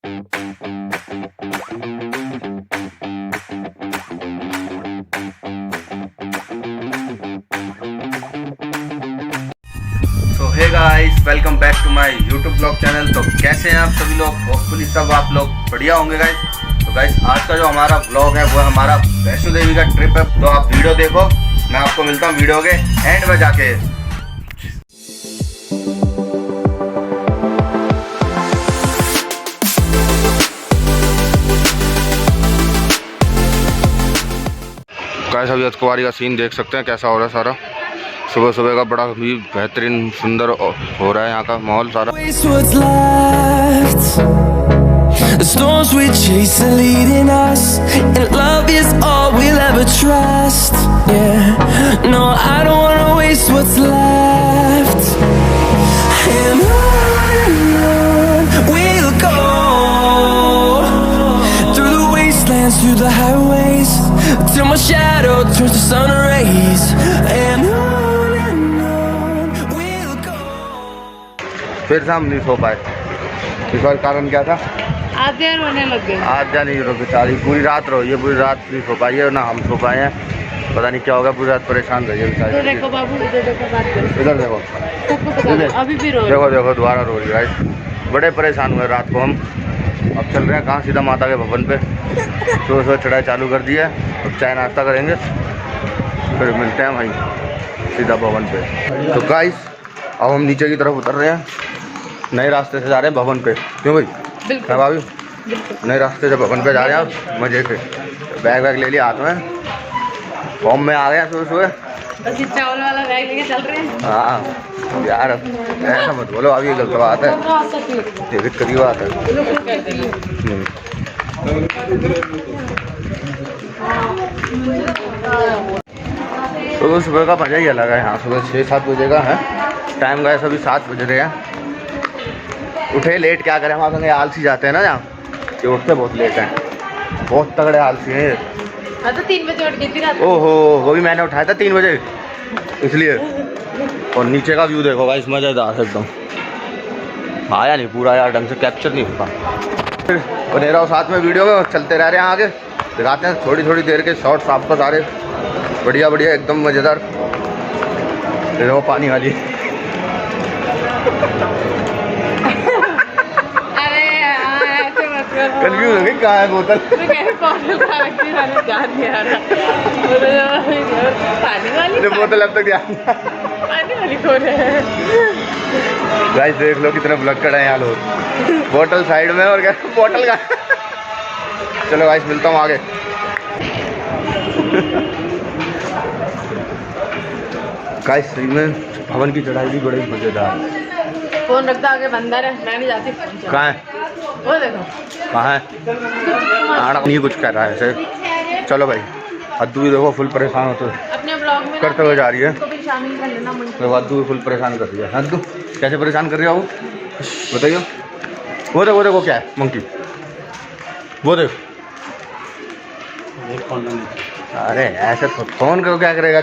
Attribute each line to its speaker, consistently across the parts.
Speaker 1: Hey guys, welcome back to my YouTube blog channel. तो कैसे हैं आप सभी लोग? होपफुली सब आप लोग बढ़िया होंगे गाइस। तो गाइस आज का जो हमारा ब्लॉग है वो हमारा वैष्णो देवी का ट्रिप है। तो आप वीडियो देखो, मैं आपको मिलता हूँ वीडियो के एंड में जाके। गाइस अभी अतकुवारी का सीन देख सकते हैं कैसा हो रहा है सारा। सुबह सुबह का बड़ा भी बेहतरीन सुंदर हो रहा है यहाँ का माहौल सारा। The storms we chase are leading us, and love is all we'll ever trust. Yeah, no, I don't wanna waste what's left. And on we'll go, through the wastelands, through the highways, till my shadow turns to sun rays. And on we'll go. फिर से हम नहीं सो पाए। इस बार कारण क्या था?
Speaker 2: आध्या रोने लग गई।
Speaker 1: आध्या नहीं रो बेचारी, पूरी रात रो, ये पूरी रात नहीं सो पाई है ना हम सो पाए हैं। पता नहीं क्या होगा, पूरी रात परेशान रही है बेचारी।
Speaker 2: तो देखो बाबू, इधर देखो, बात करो।
Speaker 1: इधर देखो,
Speaker 2: अभी भी रो।
Speaker 1: देखो देखो दोबारा रो रही है। बड़े परेशान हुए रात को हम। अब चल रहे हैं कहाँ? सीधा माता के भवन पे। सुबह सुबह चढ़ाई चालू कर दी है। अब चाय नाश्ता करेंगे, फिर मिलते हैं वहीं सीधा भवन पे। तो गाइस अब हम नीचे की तरफ उतर रहे हैं, नए रास्ते से जा रहे हैं भवन पे। क्यों भाई?
Speaker 2: बिल्कुल
Speaker 1: भाभी, नए रास्ते से भवन पे जा रहे हैं आप मजे से। बैग वैग ले लिया हाथ में, फॉर्म में आ गए सुबह सुबह।
Speaker 2: बस ये चावल वाला बैग लेके चल रहे हैं।
Speaker 1: हाँ यार ऐसा मत बोलो, अभी गलत बात है, ये दिक्कत की बात है। तो सुबह का मजा ही अलग है यहाँ। सुबह 6-7 बजे का है टाइम। गए सभी 7 बज रहे हैं। उठे लेट, क्या करें, हमारे संगे आलसी जाते हैं ना यहाँ, ये उठते बहुत लेट हैं, बहुत तगड़े आलसी हैं ये।
Speaker 2: हाँ तो 3 बजे उठ गई थी रात।
Speaker 1: ओहो, वो भी मैंने उठाया था 3 बजे इसलिए। और नीचे का व्यू देखो भाई, मज़ेदार है एकदम। आया नहीं पूरा यार, ढंग से कैप्चर नहीं होता। बने रहो साथ में वीडियो में, चलते रह रहे हैं आगे, दिखाते हैं थोड़ी थोड़ी देर के शॉर्ट्स आपको सारे बढ़िया बढ़िया एकदम मज़ेदार। देखो पानी वाली कंफ्यूज हो गई, कहाँ है बोतल? बोतल अब तक ध्यान। गाइस देख लो कितने भुलक्कड़ हैं यहाँ लोग। बोतल साइड में और क्या बोतल का। चलो गाइस मिलता हूँ आगे। गाइस सही में भवन की चढ़ाई भी बड़ी मजेदार।
Speaker 2: फोन रखता आगे बंदर है, मैं नहीं जाती।
Speaker 1: कहाँ है
Speaker 2: वो देखो,
Speaker 1: कहाँ है? नहीं कुछ कह रहा है ऐसे। चलो भाई, अद्दू भी देखो फुल परेशान होते
Speaker 2: अपने ब्लॉग में
Speaker 1: करते हुए जा रही है।
Speaker 2: भी शामिल कर लेना मुझे।
Speaker 1: तो अद्दू भी फुल परेशान कर रही है। अद्दू कैसे परेशान कर रही है वो बताइए? वो देखो क्या है मंकी, वो देखो। अरे ऐसे तो फोन को क्या करेगा?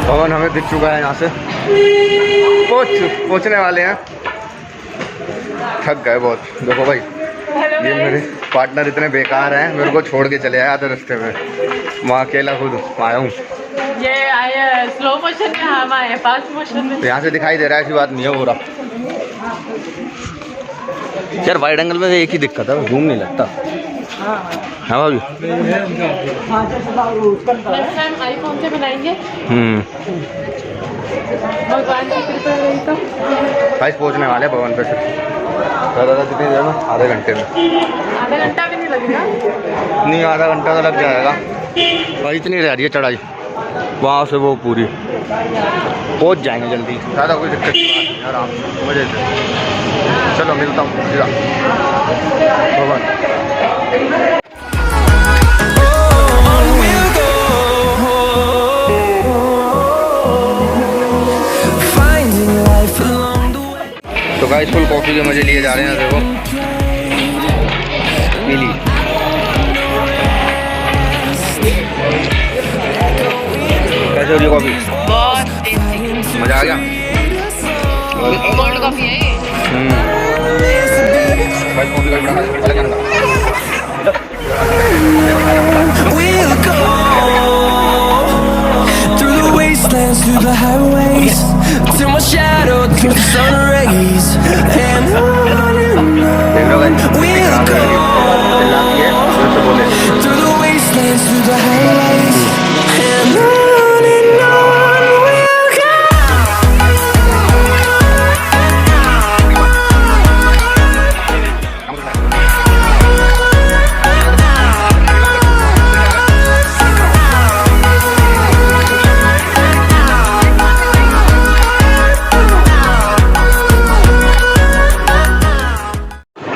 Speaker 1: भवन हमें दिख चुका है यहाँ से, पहुँचने वाले हैं। थक गए बहुत। देखो भाई, ये मेरे पार्टनर इतने बेकार हैं, मेरे को छोड़ के चले आए आधे रास्ते में। मैं अकेला खुद आया हूँ।
Speaker 2: ये आए स्लो मोशन में, हम आए फास्ट मोशन में।
Speaker 1: यहाँ से दिखाई दे रहा है, ऐसी बात नहीं है पूरा। यार वाइड एंगल में एक ही दिक्कत है, घूम नहीं लगता। हाँ भाभी,
Speaker 2: आईफोन से बनाएंगे।
Speaker 1: भगवान गाइस पहुँचने वाले भवन पे से ज़्यादा कितनी देर में? आधे घंटे में।
Speaker 2: आधा घंटा भी नहीं लगेगा?
Speaker 1: नहीं, आधा घंटा तो लग जाएगा भाई। इतनी रह रही है चढ़ाई, वहाँ से वो पूरी पहुँच जाएंगे जल्दी। ज़्यादा कोई दिक्कत नहीं है, आराम से मजे से। चलो मिलता हूँ सीधा भवन।
Speaker 3: life along the way.
Speaker 1: तो गाइस फुल कॉफ़ी के मजे लिए जा रहे हैं, देखो पीली। कैसे हो रही कॉफ़ी?
Speaker 2: बहुत टेस्टी,
Speaker 1: मज़ा आ गया?
Speaker 2: कोल्ड कॉफी है ये।
Speaker 1: गाइस कॉफ़ी का बड़ा अलग है।
Speaker 3: We'll go through the wastelands, through the highways, till my shadow turns to sun rays. And on we'll go through the wastelands, through the highways. And on we'll go.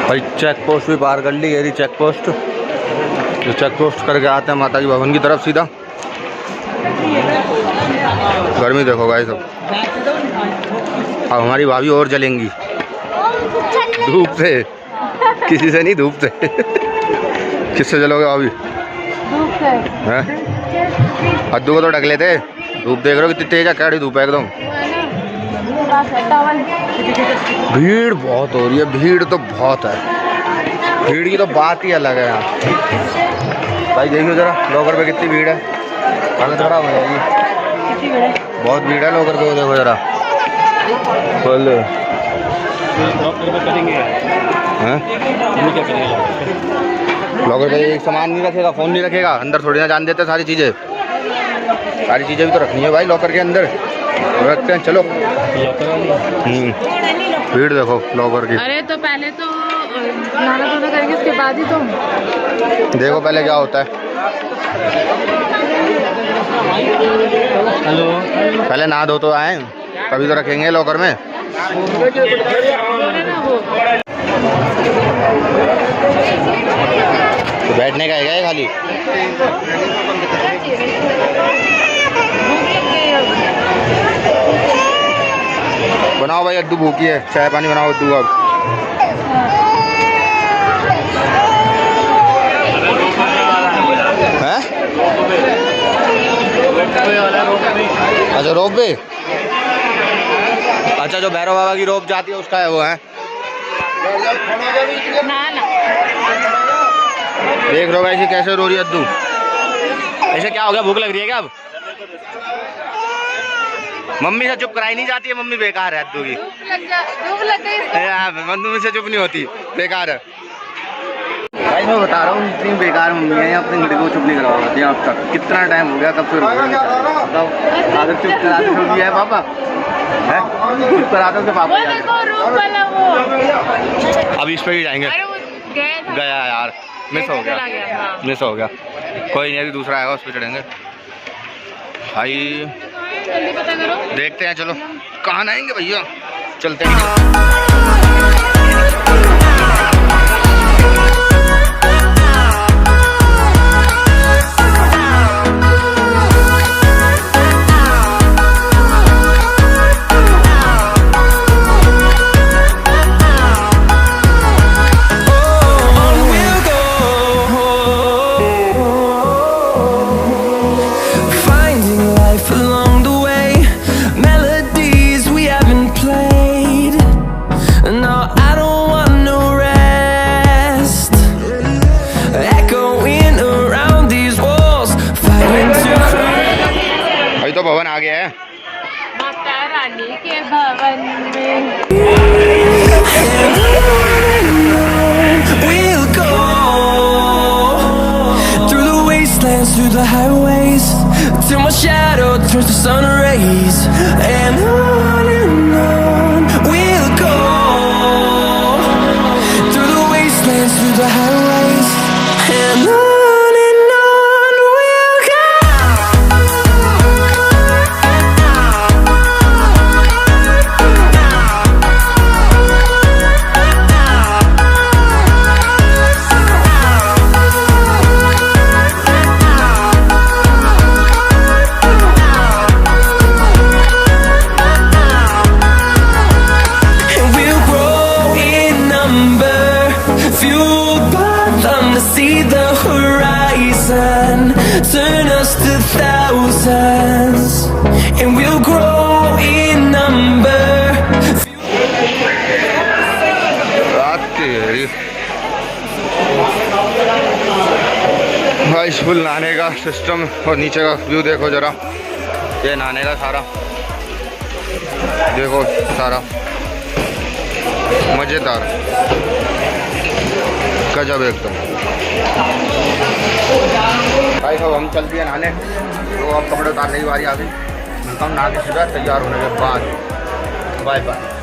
Speaker 1: भाई check post भी पार कर ली, ये check post. जो check post करके आते हैं माता की भवन की तरफ सीधा। गर्मी देखो गाइस सब। अब हमारी भाभी और जलेंगी धूप से, किसी से नहीं, धूप से। किससे जलोगे भाभी?
Speaker 2: धूप से।
Speaker 1: हैं? अद्दू को तो ढक लेते, धूप देख रहे हो कितनी तेज है, कैडी धूप है एकदम। भीड़ बहुत हो रही है, भीड़ तो बहुत है, भीड़ की तो बात ही अलग है यहाँ। भाई देखियो जरा लॉकर पे कितनी भीड़ है, हालत खराब हो जाएगी। बहुत भीड़ है लॉकर पे, देखो जरा। फुल लॉकर पे एक सामान नहीं रखेगा, फ़ोन नहीं रखेगा, अंदर थोड़ी ना जान देते सारी चीज़ें। सारी चीज़ें भी तो रखनी है भाई लॉकर के अंदर, रखते हैं। चलो भीड़ देखो लॉकर की।
Speaker 2: अरे तो पहले तो नहाना धोना करेंगे, उसके बाद ही तो
Speaker 1: देखो पहले क्या होता है।
Speaker 4: हेलो,
Speaker 1: पहले नहा धो तो आए, तभी तो रखेंगे लॉकर में। तो बैठने का है क्या ये खाली? बनाओ भाई, अद्दू भूखी है, चाय पानी बनाओ अद्दू अब। हैं? अच्छा रोप पे, अच्छा जो भैरव बाबा की रोप जाती है उसका है वो है। देख लो ऐसे कैसे रो रही है अद्दू। ऐसे क्या हो गया, भूख लग रही है क्या अब? मम्मी से चुप कराई नहीं जाती है, मम्मी बेकार है अद्दू की। मम्मी से चुप नहीं होती, बेकार है। भाई मैं बता रहा हूँ इतनी बेकार मम्मी है, अपने लड़के को चुप नहीं करवाती अब तक। कितना टाइम हो गया, कब से बताओ। आदत चुप कराते छोड़ दिया है पापा, है चुप कराते उसके पापा। अब इस पे ही जाएंगे, गया यार, मिस हो गया, मिस हो गया। कोई नहीं, अभी दूसरा आएगा उस पर चढ़ेंगे भाई। देखते हैं, चलो कहाँ आएंगे भैया, चलते हैं। तो भवन आ गया है,
Speaker 2: माता रानी के भवन में।
Speaker 3: We'll go through the wastelands, through the highways, till my shadow turns to sun rays. And on we'll go through the wastelands, through the highways. And on we'll go.
Speaker 1: Guys full नहाने का system और नीचे का view देखो जरा, ये नहाने का सारा देखो, सारा मज़ेदार गजब एकदम। भाई साहब हम चल दिए नहाने, तो अब कपड़े उतारने की बारी आ गई। हम नहा के सीधा तैयार होने के बाद बाय बाय।